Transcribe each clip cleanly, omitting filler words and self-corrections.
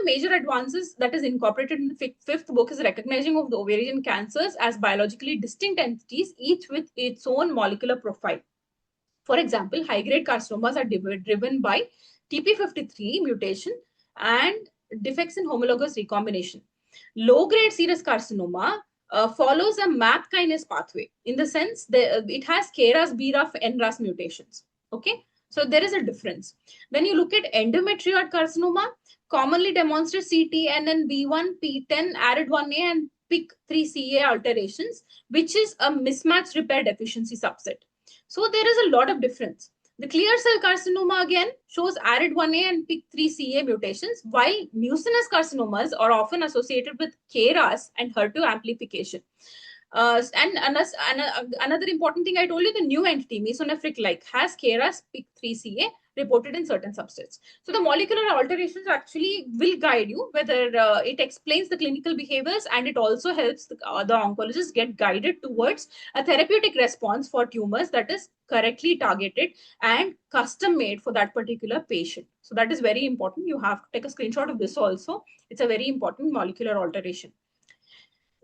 the major advances that is incorporated in the fifth book is recognizing of the ovarian cancers as biologically distinct entities, each with its own molecular profile. For example, high-grade carcinomas are driven by TP53 mutation and defects in homologous recombination. Low-grade serous carcinoma follows a MAP kinase pathway, in the sense that it has KRAS, BRAF, NRAS mutations. Okay, so there is a difference. When you look at endometrioid carcinoma, commonly demonstrates CTNNB1, P10, ARID1A, and PIK3CA alterations, which is a mismatch repair deficiency subset. So there is a lot of difference. The clear cell carcinoma again shows ARID1A and PIK3CA mutations, while mucinous carcinomas are often associated with KRAS and HER2 amplification. And another important thing I told you, the new entity, mesonephric-like, has KRAS PIK3CA reported in certain subsets. So the molecular alterations actually will guide you whether it explains the clinical behaviors, and it also helps the oncologist get guided towards a therapeutic response for tumors that is correctly targeted and custom made for that particular patient. So that is very important. You have to take a screenshot of this also. It's a very important molecular alteration.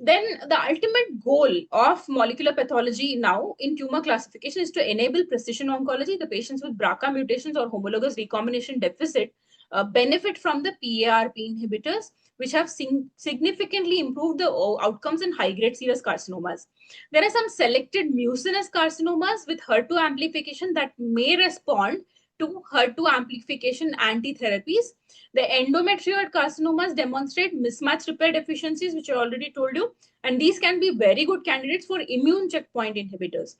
Then the ultimate goal of molecular pathology now in tumor classification is to enable precision oncology. The patients with BRCA mutations or homologous recombination deficit benefit from the PARP inhibitors, which have significantly improved the outcomes in high-grade serous carcinomas. There are some selected mucinous carcinomas with HER2 amplification that may respond to HER2 amplification anti-therapies. The endometrioid carcinomas demonstrate mismatch repair deficiencies, which I already told you, and these can be very good candidates for immune checkpoint inhibitors.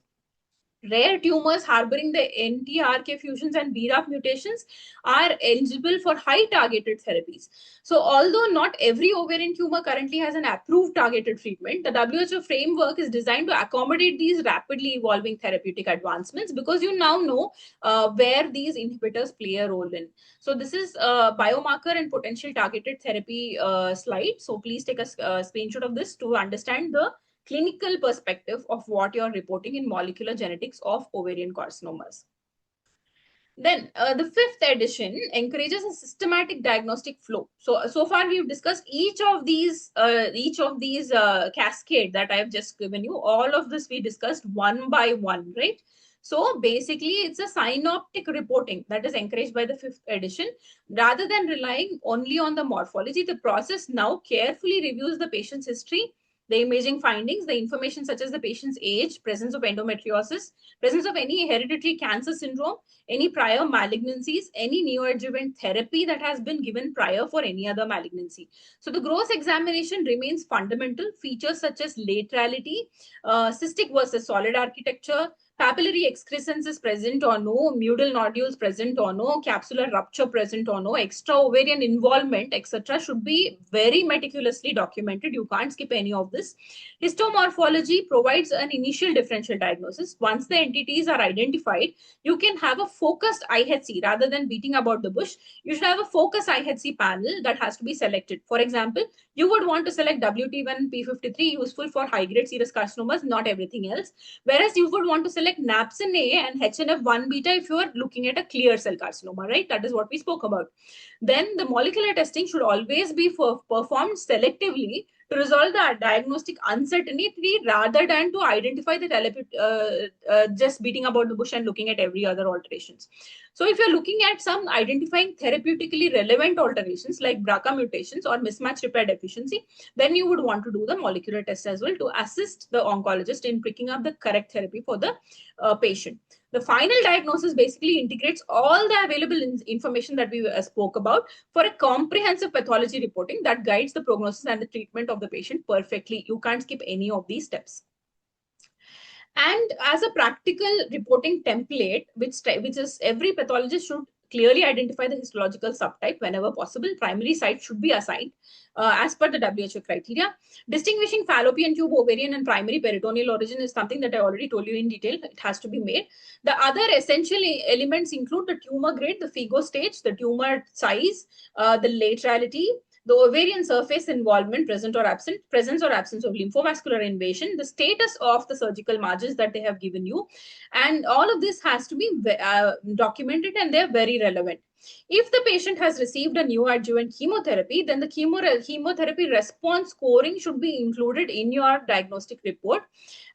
Rare tumors harboring the NTRK fusions and BRAF mutations are eligible for high targeted therapies. So although not every ovarian tumor currently has an approved targeted treatment, the WHO framework is designed to accommodate these rapidly evolving therapeutic advancements, because you now know where these inhibitors play a role in. So this is a biomarker and potential targeted therapy slide. So please take a screenshot of this to understand the clinical perspective of what you're reporting in molecular genetics of ovarian carcinomas. Then the fifth edition encourages a systematic diagnostic flow. So far we've discussed each of these cascade that I've just given you. All of this we discussed one by one, right? So basically, it's a synoptic reporting that is encouraged by the fifth edition. Rather than relying only on the morphology, the process now carefully reviews the patient's history, the imaging findings, the information such as the patient's age, presence of endometriosis, presence of any hereditary cancer syndrome, any prior malignancies, any neoadjuvant therapy that has been given prior for any other malignancy. So the gross examination remains fundamental. Features such as laterality, cystic versus solid architecture, papillary excrescence is present or no, mudal nodules present or no, capsular rupture present or no, extra ovarian involvement, etc. should be very meticulously documented. You can't skip any of this. Histomorphology provides an initial differential diagnosis. Once the entities are identified, you can have a focused IHC rather than beating about the bush. You should have a focused IHC panel that has to be selected. For example, you would want to select WT1P53 useful for high-grade serous carcinomas, not everything else. Whereas you would want to select NAPSIN A and HNF1 beta if you are looking at a clear cell carcinoma, right? That is what we spoke about. Then the molecular testing should always be performed selectively to resolve the diagnostic uncertainty rather than to identify the just beating about the bush and looking at every other alterations. So if you're looking at some identifying therapeutically relevant alterations like BRCA mutations or mismatch repair deficiency, then you would want to do the molecular test as well to assist the oncologist in picking up the correct therapy for the patient. The final diagnosis basically integrates all the available information that we spoke about for a comprehensive pathology reporting that guides the prognosis and the treatment of the patient perfectly. You can't skip any of these steps. And as a practical reporting template, which is every pathologist should clearly identify the histological subtype whenever possible. Primary site should be assigned as per the WHO criteria. Distinguishing fallopian tube, ovarian, and primary peritoneal origin is something that I already told you in detail. It has to be made. The other essential elements include the tumor grade, the FIGO stage, the tumor size, the laterality, the ovarian surface involvement, presence or absence of lymphovascular invasion, the status of the surgical margins that they have given you. And all of this has to be documented, and they're very relevant. If the patient has received a neoadjuvant chemotherapy, then the chemotherapy response scoring should be included in your diagnostic report.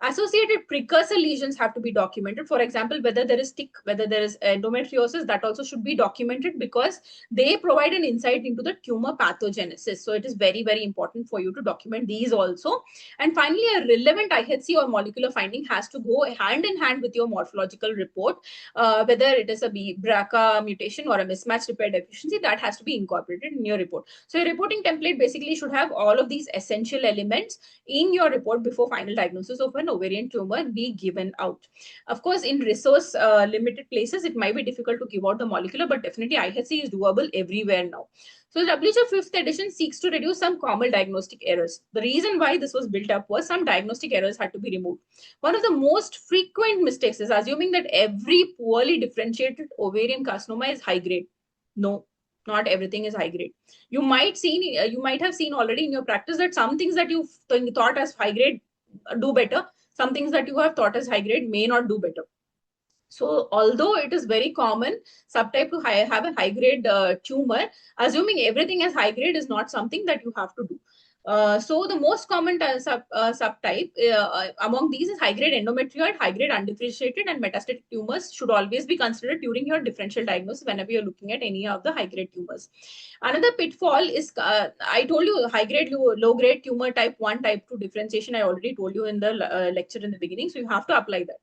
Associated precursor lesions have to be documented. For example, whether there is tick, whether there is endometriosis, that also should be documented because they provide an insight into the tumor pathogenesis. So it is very, very important for you to document these also. And finally, a relevant IHC or molecular finding has to go hand in hand with your morphological report, whether it is a BRCA mutation or a mismatch repair deficiency, that has to be incorporated in your report. So your reporting template basically should have all of these essential elements in your report before final diagnosis of an ovarian tumor be given out. Of course, in resource limited places, it might be difficult to give out the molecular, but definitely IHC is doable everywhere now. So the WHO 5th edition seeks to reduce some common diagnostic errors. The reason why this was built up was some diagnostic errors had to be removed. One of the most frequent mistakes is assuming that every poorly differentiated ovarian carcinoma is high grade. No, not everything is high grade. You might have seen already in your practice that some things that you thought as high grade do better. Some things that you have thought as high grade may not do better. So although it is very common subtype to have a high grade tumor, assuming everything as high grade is not something that you have to do. So the most common subtype among these is high grade endometrioid, high grade undifferentiated, and metastatic tumors should always be considered during your differential diagnosis whenever you're looking at any of the high grade tumors. Another pitfall is I told you high grade, low grade tumor type 1, type 2 differentiation. I already told you in the lecture in the beginning, so you have to apply that.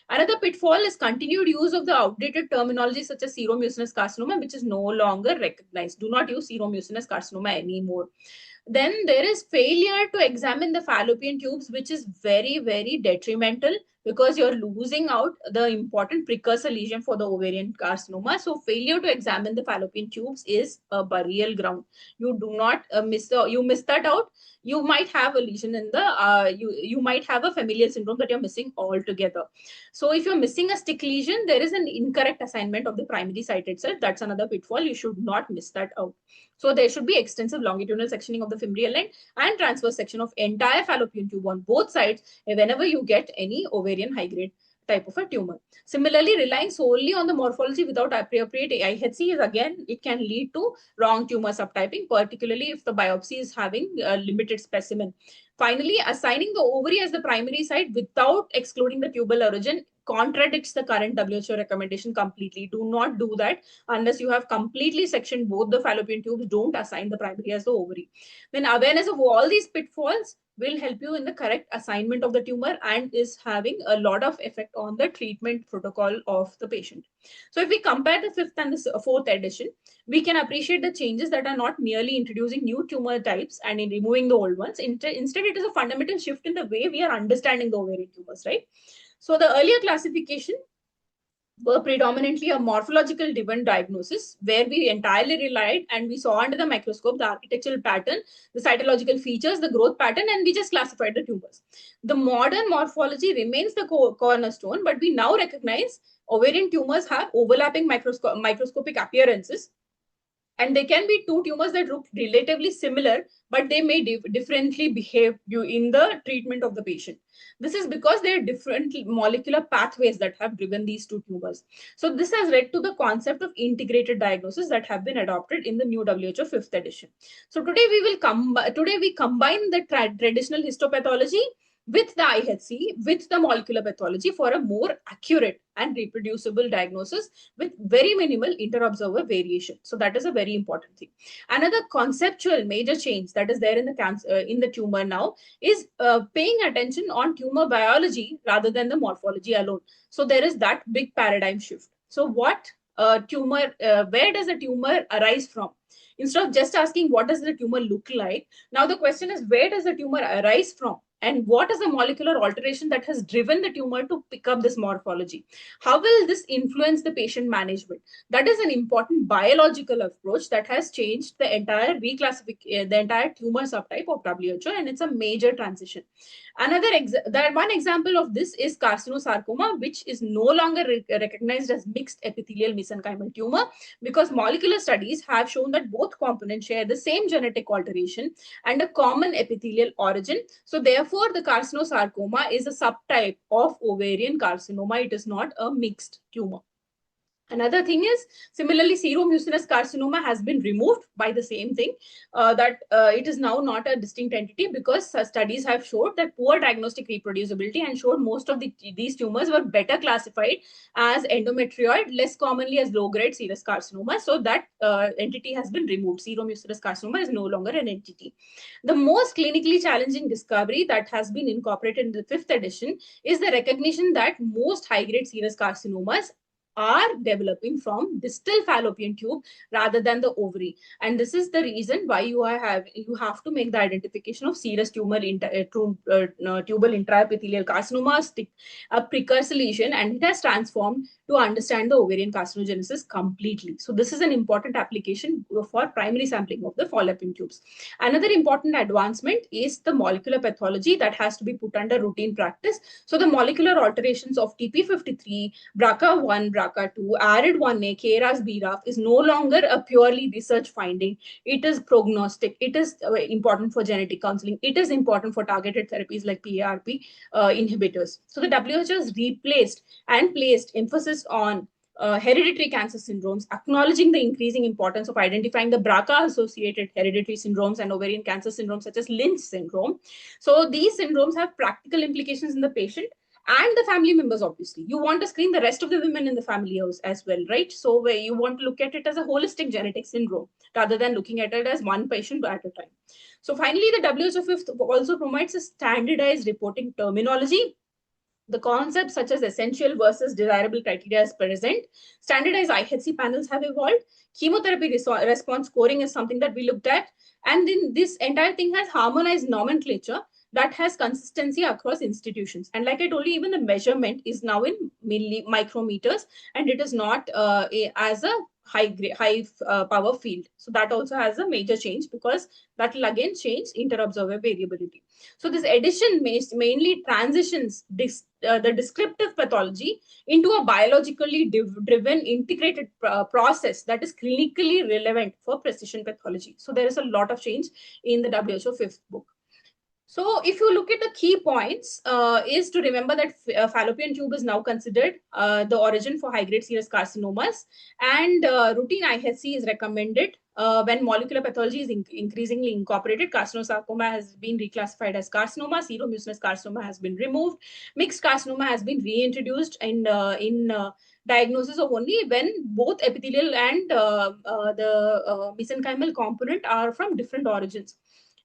Another pitfall is continued use of the outdated terminology such as seromucinous carcinoma, which is no longer recognized. Do not use seromucinous carcinoma anymore. Then there is failure to examine the fallopian tubes, which is very, very detrimental because you're losing out the important precursor lesion for the ovarian carcinoma. So failure to examine the fallopian tubes is a burial ground. You do not miss that out. You might have a lesion in the you might have a familial syndrome that you're missing altogether. So if you're missing a stick lesion, there is an incorrect assignment of the primary site itself. That's another pitfall. You should not miss that out. So there should be extensive longitudinal sectioning of the fimbrial end and transverse section of entire fallopian tube on both sides whenever you get any ovarian high grade type of a tumor. Similarly, relying solely on the morphology without appropriate IHC is again, it can lead to wrong tumor subtyping, particularly if the biopsy is having a limited specimen. Finally, assigning the ovary as the primary site without excluding the tubal origin contradicts the current WHO recommendation completely. Do not do that unless you have completely sectioned both the fallopian tubes. Don't assign the primary as the ovary. Then awareness of all these pitfalls will help you in the correct assignment of the tumor and is having a lot of effect on the treatment protocol of the patient. So if we compare the 5th and the 4th edition, we can appreciate the changes that are not merely introducing new tumor types and in removing the old ones. Instead, it is a fundamental shift in the way we are understanding the ovarian tumors, right? So the earlier classification were predominantly a morphological driven diagnosis where we entirely relied and we saw under the microscope the architectural pattern, the cytological features, the growth pattern, and we just classified the tumors. The modern morphology remains the cornerstone, but we now recognize ovarian tumors have overlapping microscopic appearances. And there can be two tumors that look relatively similar, but they may differently behave in the treatment of the patient. This is because there are different molecular pathways that have driven these two tumors. So this has led to the concept of integrated diagnosis that have been adopted in the new WHO 5th edition. So today we combine the traditional histopathology with the IHC, with the molecular pathology for a more accurate and reproducible diagnosis with very minimal inter-observer variation. So that is a very important thing. Another conceptual major change that is there in the tumor now is paying attention on tumor biology rather than the morphology alone. So there is that big paradigm shift. So where does the tumor arise from? Instead of just asking what does the tumor look like, now the question is where does the tumor arise from? And what is the molecular alteration that has driven the tumor to pick up this morphology? How will this influence the patient management? That is an important biological approach that has changed the entire the entire tumor subtype of WHO, and it's a major transition. One example of this is carcinosarcoma, which is no longer recognized as mixed epithelial mesenchymal tumor because molecular studies have shown that both components share the same genetic alteration and a common epithelial origin. So therefore, the carcinosarcoma is a subtype of ovarian carcinoma. It is not a mixed tumor. Another thing is, similarly, seromucinous carcinoma has been removed by the same thing, that it is now not a distinct entity, because studies have showed that poor diagnostic reproducibility and showed most of these tumors were better classified as endometrioid, less commonly as low-grade serous carcinoma. So that entity has been removed. Seromucinous carcinoma is no longer an entity. The most clinically challenging discovery that has been incorporated in the fifth edition is the recognition that most high-grade serous carcinomas are developing from distal fallopian tube rather than the ovary, and this is the reason why you have to make the identification of serous tubal intraepithelial carcinoma, a precursor lesion, and it has transformed to understand the ovarian carcinogenesis completely. So this is an important application for primary sampling of the fallopian tubes. Another important advancement is the molecular pathology that has to be put under routine practice. So the molecular alterations of TP53, BRCA1, BRCA2, ARID1A, KRAS, BRAF is no longer a purely research finding. It is prognostic. It is important for genetic counseling. It is important for targeted therapies like PARP inhibitors. So the WHO has replaced and placed emphasis on hereditary cancer syndromes, acknowledging the increasing importance of identifying the BRCA-associated hereditary syndromes and ovarian cancer syndromes such as Lynch syndrome. So these syndromes have practical implications in the patient and the family members. Obviously, you want to screen the rest of the women in the family as well, right? So where you want to look at it as a holistic genetic syndrome rather than looking at it as one patient at a time. So finally, the WHO fifth also provides a standardized reporting terminology. The concepts such as essential versus desirable criteria is present. Standardized IHC panels have evolved. Chemotherapy response scoring is something that we looked at. And then this entire thing has harmonized nomenclature that has consistency across institutions. And like I told you, even the measurement is now in micrometers, and it is not as a high power field. So that also has a major change, because that will again change inter-observer variability. So this addition mainly transitions the descriptive pathology into a biologically driven integrated process that is clinically relevant for precision pathology. So there is a lot of change in the WHO fifth book. So if you look at the key points, is to remember that fallopian tube is now considered the origin for high-grade serous carcinomas, and routine IHC is recommended when molecular pathology is increasingly incorporated. Carcinosarcoma has been reclassified as carcinoma, seromucinous carcinoma has been removed, mixed carcinoma has been reintroduced in diagnosis of only when both epithelial and the mesenchymal component are from different origins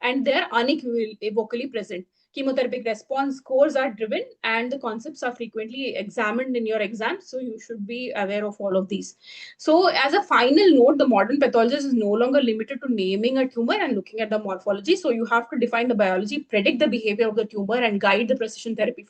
and they're unequivocally present. Chemotherapeutic response scores are driven, and the concepts are frequently examined in your exams. So you should be aware of all of these. So as a final note, the modern pathologist is no longer limited to naming a tumor and looking at the morphology. So you have to define the biology, predict the behavior of the tumor, and guide the precision therapy